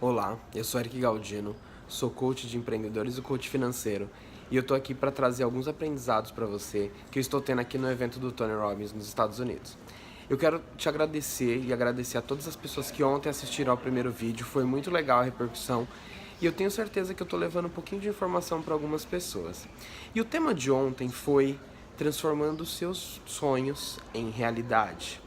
Olá, eu sou Eric Galdino, sou coach de empreendedores e coach financeiro, e eu tô aqui para trazer alguns aprendizados para você que eu estou tendo aqui no evento do Tony Robbins nos Estados Unidos. Eu quero te agradecer e agradecer a todas as pessoas que ontem assistiram ao primeiro vídeo, foi muito legal a repercussão, e eu tenho certeza que eu tô levando um pouquinho de informação para algumas pessoas. E o tema de ontem foi transformando seus sonhos em realidade.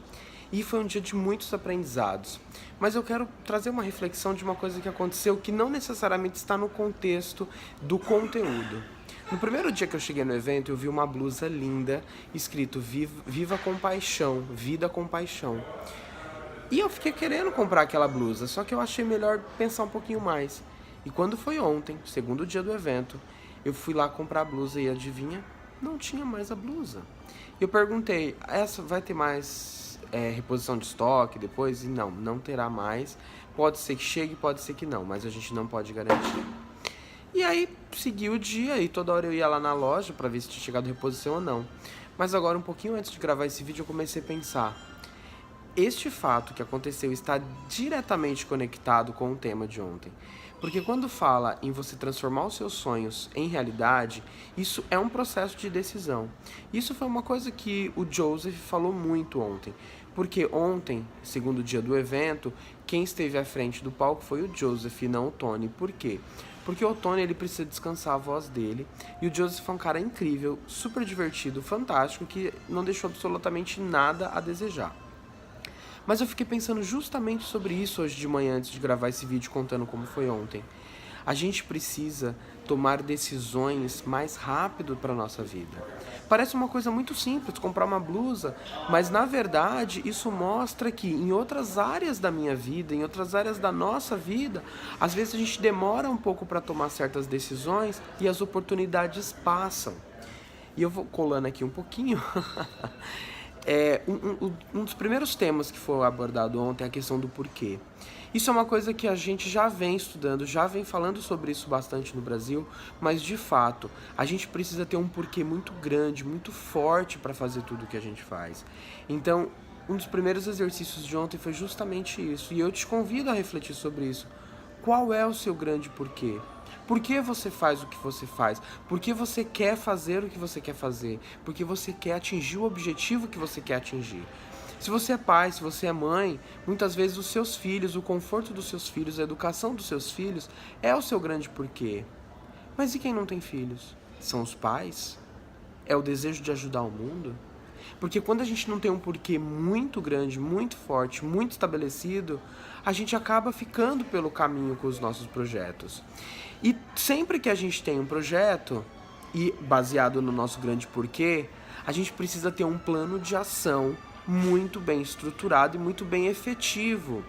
E foi um dia de muitos aprendizados. Mas eu quero trazer uma reflexão de uma coisa que aconteceu que não necessariamente está no contexto do conteúdo. No primeiro dia que eu cheguei no evento, eu vi uma blusa linda, escrito Viva com Paixão, Vida com Paixão. E eu fiquei querendo comprar aquela blusa, só que eu achei melhor pensar um pouquinho mais. E quando foi ontem, segundo dia do evento, eu fui lá comprar a blusa e adivinha? Não tinha mais a blusa. Eu perguntei, essa vai ter mais reposição de estoque depois? E não terá mais. Pode ser que chegue, pode ser que não, mas a gente não pode garantir. E aí, segui o dia e toda hora eu ia lá na loja pra ver se tinha chegado reposição ou não. Mas agora, um pouquinho antes de gravar esse vídeo, eu comecei a pensar. Este fato que aconteceu está diretamente conectado com o tema de ontem. Porque quando fala em você transformar os seus sonhos em realidade, isso é um processo de decisão. Isso foi uma coisa que o Joseph falou muito ontem. Porque ontem, segundo o dia do evento, quem esteve à frente do palco foi o Joseph e não o Tony. Por quê? Porque o Tony ele precisa descansar a voz dele e o Joseph é um cara incrível, super divertido, fantástico, que não deixou absolutamente nada a desejar. Mas eu fiquei pensando justamente sobre isso hoje de manhã, antes de gravar esse vídeo contando como foi ontem. A gente precisa tomar decisões mais rápido para nossa vida. Parece uma coisa muito simples, comprar uma blusa, mas na verdade isso mostra que em outras áreas da minha vida, em outras áreas da nossa vida, às vezes a gente demora um pouco para tomar certas decisões e as oportunidades passam. E eu vou colando aqui um pouquinho. Um dos primeiros temas que foi abordado ontem é a questão do porquê. Isso é uma coisa que a gente já vem estudando, já vem falando sobre isso bastante no Brasil, mas de fato, a gente precisa ter um porquê muito grande, muito forte para fazer tudo o que a gente faz. Então, um dos primeiros exercícios de ontem foi justamente isso, e eu te convido a refletir sobre isso. Qual é o seu grande porquê? Por que você faz o que você faz? Por que você quer fazer o que você quer fazer? Porque você quer atingir o objetivo que você quer atingir. Se você é pai, se você é mãe, muitas vezes os seus filhos, o conforto dos seus filhos, a educação dos seus filhos é o seu grande porquê. Mas e quem não tem filhos? São os pais? É o desejo de ajudar o mundo? Porque quando a gente não tem um porquê muito grande, muito forte, muito estabelecido, a gente acaba ficando pelo caminho com os nossos projetos. E sempre que a gente tem um projeto, e baseado no nosso grande porquê, a gente precisa ter um plano de ação muito bem estruturado e muito bem efetivo.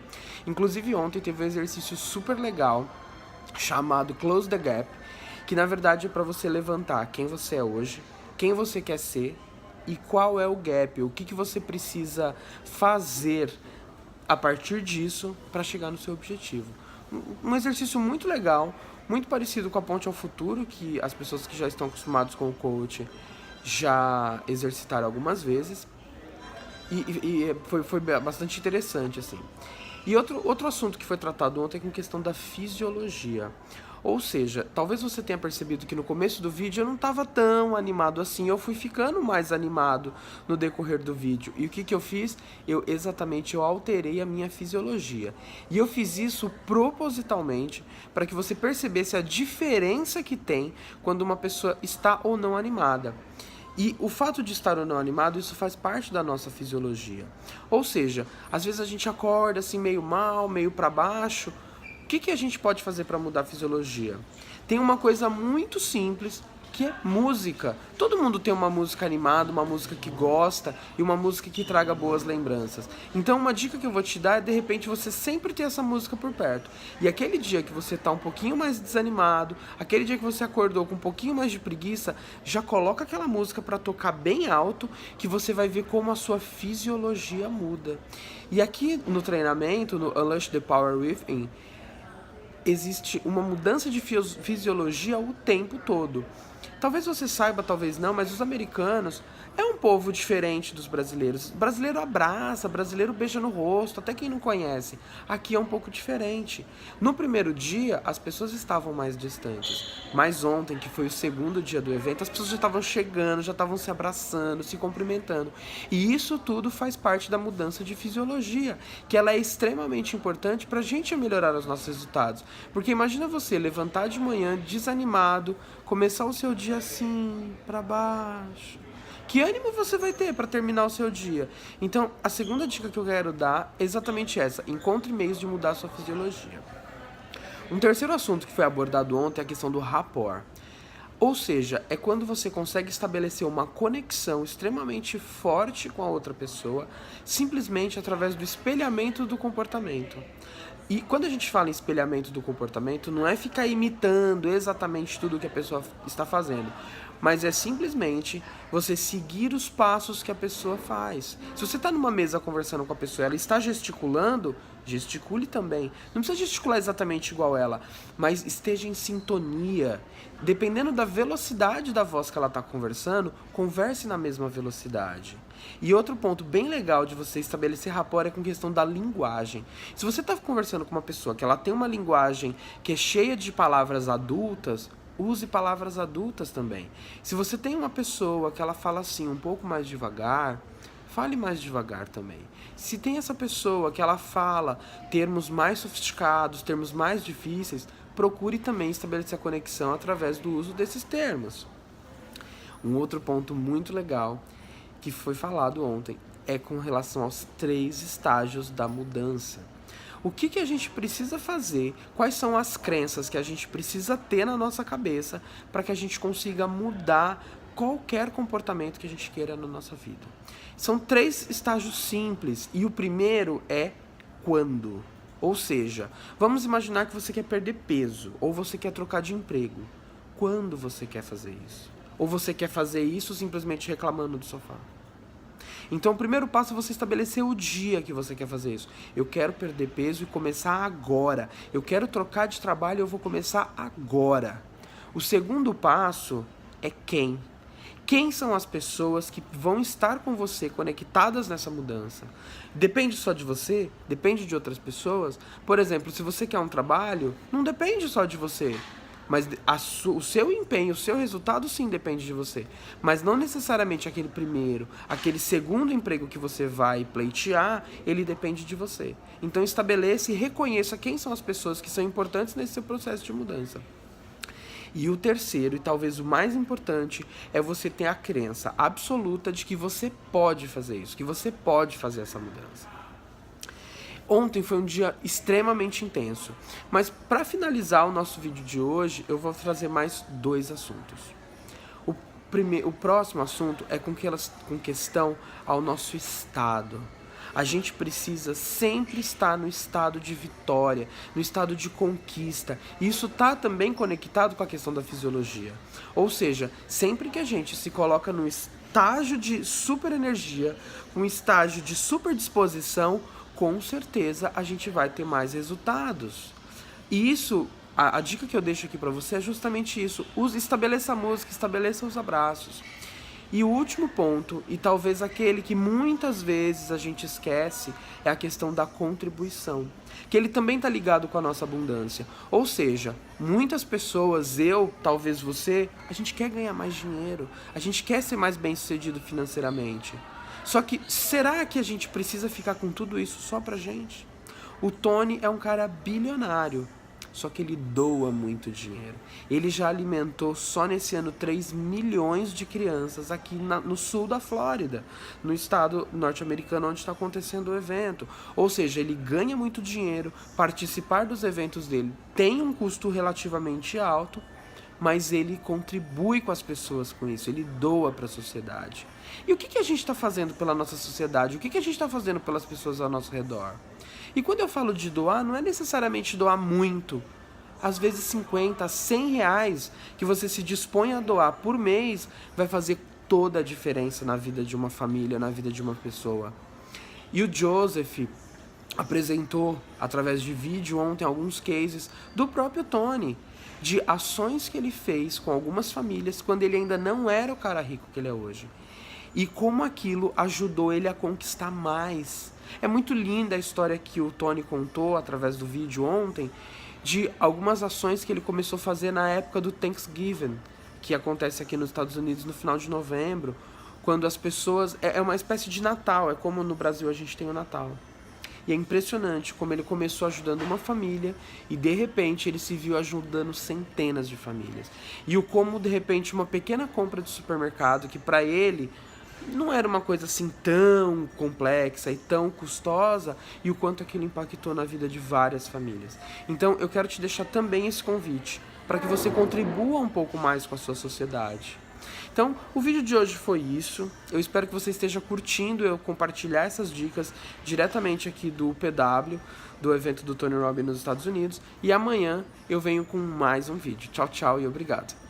Inclusive ontem teve um exercício super legal chamado Close the Gap, que na verdade é para você levantar quem você é hoje, quem você quer ser e qual é o gap, o que você precisa fazer a partir disso para chegar no seu objetivo. Um exercício muito legal, muito parecido com a Ponte ao Futuro, que as pessoas que já estão acostumadas com o coach já exercitaram algumas vezes. E foi bastante interessante, assim. E outro assunto que foi tratado ontem é com questão da fisiologia. Ou seja, talvez você tenha percebido que no começo do vídeo eu não estava tão animado assim, eu fui ficando mais animado no decorrer do vídeo. E o que eu fiz? Eu alterei a minha fisiologia. E eu fiz isso propositalmente para que você percebesse a diferença que tem quando uma pessoa está ou não animada. E o fato de estar ou não animado, isso faz parte da nossa fisiologia. Ou seja, às vezes a gente acorda assim meio mal, meio para baixo. O que a gente pode fazer para mudar a fisiologia? Tem uma coisa muito simples, que é música. Todo mundo tem uma música animada, uma música que gosta e uma música que traga boas lembranças. Então uma dica que eu vou te dar é de repente você sempre ter essa música por perto. E aquele dia que você tá um pouquinho mais desanimado, aquele dia que você acordou com um pouquinho mais de preguiça, já coloca aquela música para tocar bem alto, que você vai ver como a sua fisiologia muda. E aqui no treinamento, no Unleash the Power Within, existe uma mudança de fisiologia o tempo todo. Talvez você saiba, talvez não, mas os americanos é um povo diferente dos brasileiros. Brasileiro abraça, brasileiro beija no rosto, até quem não conhece. Aqui é um pouco diferente. No primeiro dia, as pessoas estavam mais distantes. Mas ontem, que foi o segundo dia do evento, as pessoas já estavam chegando, já estavam se abraçando, se cumprimentando. E isso tudo faz parte da mudança de fisiologia, que ela é extremamente importante para a gente melhorar os nossos resultados. Porque imagina você levantar de manhã desanimado, começar o seu dia assim, para baixo. Que ânimo você vai ter para terminar o seu dia? Então, a segunda dica que eu quero dar é exatamente essa: encontre meios de mudar a sua fisiologia. Um terceiro assunto que foi abordado ontem é a questão do rapport. Ou seja, é quando você consegue estabelecer uma conexão extremamente forte com a outra pessoa, simplesmente através do espelhamento do comportamento. E quando a gente fala em espelhamento do comportamento, não é ficar imitando exatamente tudo que a pessoa está fazendo, mas é simplesmente você seguir os passos que a pessoa faz. Se você está numa mesa conversando com a pessoa, ela está gesticulando, gesticule também. Não precisa gesticular exatamente igual ela, mas esteja em sintonia. Dependendo da velocidade da voz que ela está conversando, converse na mesma velocidade. E outro ponto bem legal de você estabelecer rapport é com questão da linguagem. Se você está conversando com uma pessoa que ela tem uma linguagem que é cheia de palavras adultas, use palavras adultas também. Se você tem uma pessoa que ela fala assim um pouco mais devagar, fale mais devagar também. Se tem essa pessoa que ela fala termos mais sofisticados, termos mais difíceis, procure também estabelecer a conexão através do uso desses termos. Um outro ponto muito legal que foi falado ontem é com relação aos 3 estágios da mudança. O que a gente precisa fazer? Quais são as crenças que a gente precisa ter na nossa cabeça para que a gente consiga mudar qualquer comportamento que a gente queira na nossa vida? São 3 estágios simples e o primeiro é quando. Ou seja, vamos imaginar que você quer perder peso ou você quer trocar de emprego. Quando você quer fazer isso? Ou você quer fazer isso simplesmente reclamando do sofá? Então, o primeiro passo é você estabelecer o dia que você quer fazer isso. Eu quero perder peso e começar agora. Eu quero trocar de trabalho e eu vou começar agora. O segundo passo é quem. Quem são as pessoas que vão estar com você conectadas nessa mudança? Depende só de você? Depende de outras pessoas? Por exemplo, se você quer um trabalho, não depende só de você. Mas o seu empenho, o seu resultado sim depende de você. Mas não necessariamente aquele primeiro, aquele segundo emprego que você vai pleitear, ele depende de você. Então estabeleça e reconheça quem são as pessoas que são importantes nesse seu processo de mudança. E o terceiro, e talvez o mais importante, é você ter a crença absoluta de que você pode fazer isso, que você pode fazer essa mudança. Ontem foi um dia extremamente intenso, mas para finalizar o nosso vídeo de hoje, eu vou trazer mais 2 assuntos. O próximo assunto é com questão ao nosso estado. A gente precisa sempre estar no estado de vitória, no estado de conquista. E isso está também conectado com a questão da fisiologia. Ou seja, sempre que a gente se coloca no estágio de super energia, um estágio de super disposição, com certeza a gente vai ter mais resultados. E isso, a dica que eu deixo aqui para você é justamente isso. Estabeleça a música, estabeleça os abraços. E o último ponto, e talvez aquele que muitas vezes a gente esquece, é a questão da contribuição, que ele também está ligado com a nossa abundância. Ou seja, muitas pessoas, talvez você, a gente quer ganhar mais dinheiro, a gente quer ser mais bem-sucedido financeiramente. Só que, será que a gente precisa ficar com tudo isso só pra gente? O Tony é um cara bilionário, só que ele doa muito dinheiro. Ele já alimentou só nesse ano 3 milhões de crianças aqui no sul da Flórida, no estado norte-americano onde está acontecendo o evento. Ou seja, ele ganha muito dinheiro, participar dos eventos dele tem um custo relativamente alto, mas ele contribui com as pessoas com isso, ele doa para a sociedade. E o que a gente está fazendo pela nossa sociedade? O que a gente está fazendo pelas pessoas ao nosso redor? E quando eu falo de doar, não é necessariamente doar muito. Às vezes 50, 100 reais que você se dispõe a doar por mês vai fazer toda a diferença na vida de uma família, na vida de uma pessoa. E o Joseph apresentou, através de vídeo ontem, alguns cases do próprio Tony. de ações que ele fez com algumas famílias quando ele ainda não era o cara rico que ele é hoje. E como aquilo ajudou ele a conquistar mais. É muito linda a história que o Tony contou através do vídeo ontem, de algumas ações que ele começou a fazer na época do Thanksgiving, que acontece aqui nos Estados Unidos no final de novembro, quando as pessoas... É uma espécie de Natal, é como no Brasil a gente tem o Natal. E é impressionante como ele começou ajudando uma família e de repente ele se viu ajudando centenas de famílias. E o como de repente uma pequena compra de supermercado, que para ele não era uma coisa assim tão complexa e tão custosa, e o quanto aquilo impactou na vida de várias famílias. Então eu quero te deixar também esse convite para que você contribua um pouco mais com a sua sociedade. Então, o vídeo de hoje foi isso. Eu espero que você esteja curtindo eu compartilhar essas dicas diretamente aqui do PW, do evento do Tony Robbins nos Estados Unidos. E amanhã eu venho com mais um vídeo. Tchau, tchau e obrigado.